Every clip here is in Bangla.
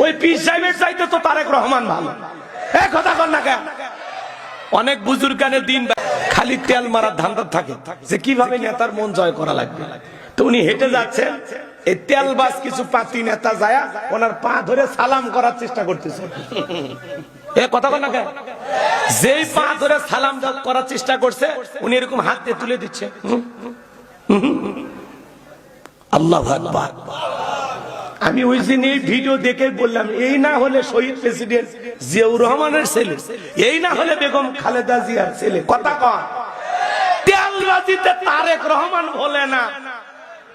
ওই পীর সাহেবের চাইতে তো তারেক রহমান ভালো। এ কথা কর না কেন? অনেক বুজুর্গানের দিন খালি তেল মারার ধান্দা থাকে যে কিভাবে নেতার মন জয় করা লাগবে। তো উনি হেঁটে যাচ্ছেন, এই তেলবাজ কিছু পাতি নেতা যায় ওনার পা ধরে সালাম করার চেষ্টা করতেছে। এ কথা কর না কেন? যেই পা ধরে সালাম করার চেষ্টা করছে উনি এরকম হাত দিয়ে তুলে দিচ্ছে। আল্লাহু আকবার। আমি ওই দিন এই ভিডিও দেখে বললাম, এই না হলে শহীদ প্রেসিডেন্ট জিয়াউর রহমানের ছেলে, এই না হলে বেগম খালেদা জিয়ার ছেলে। কথা কন, তেলবাজিতে তারেক রহমান বলে না।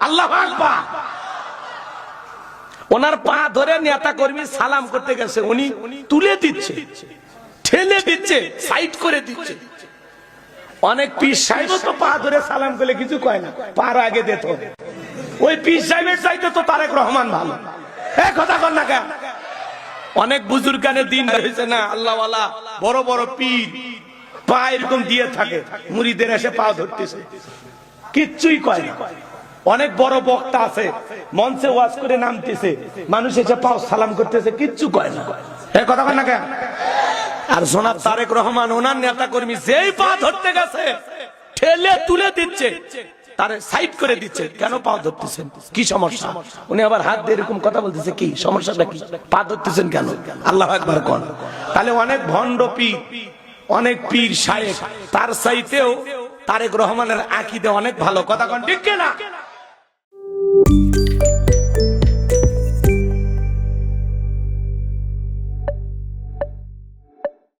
আল্লাহু আকবার। ওনার পা ধরে নেতা কর্মী সালাম করতে গেছে, উনি তুলে দিচ্ছে, ঠেলে দিচ্ছে, সাইড করে দিচ্ছে। অনেক পীর সাহেব তো পা ধরে সালাম করলে কিছু কয় না, পার আগে দিত। ওই পীর সাহেবের চাইতে তো তারেক রহমান ভালো। এ কথা কর না কেন? অনেক বুজুর্গানের দিন হয়েছে না, আল্লাহওয়ালা বড় বড় পীর পা এরকম দিয়ে থাকে, মুরিদের এসে পা ধরতেছে, কিচ্ছুই কয় না। অনেক বড় বক্তা আছে, মঞ্চে ওয়াজ করে নামতেছে, মানুষ এসে পাও সালাম করতেছে, কিচ্ছু কয় না। এ কথা কর না কেন? আর জনাব তারেক রহমান ওনার নেতা কর্মী যেই পা ধরতে গেছে ঠেলে তুলে দিচ্ছে, তারে সাইড করে দিচ্ছে। কেন পা ধরতেছেন? কি সমস্যা? উনি আবার হাত দিয়ে এরকম কথা বলতেছে, কি সমস্যাটা কি? পা ধরতেছেন কেন? আল্লাহু আকবার কোন। তাহলে অনেক ভণ্ড পীর, অনেক পীর সাহেব, তার চাইতেও তারেক রহমানের আকীদা অনেক ভালো। কথা কোন ঠিক কিনা?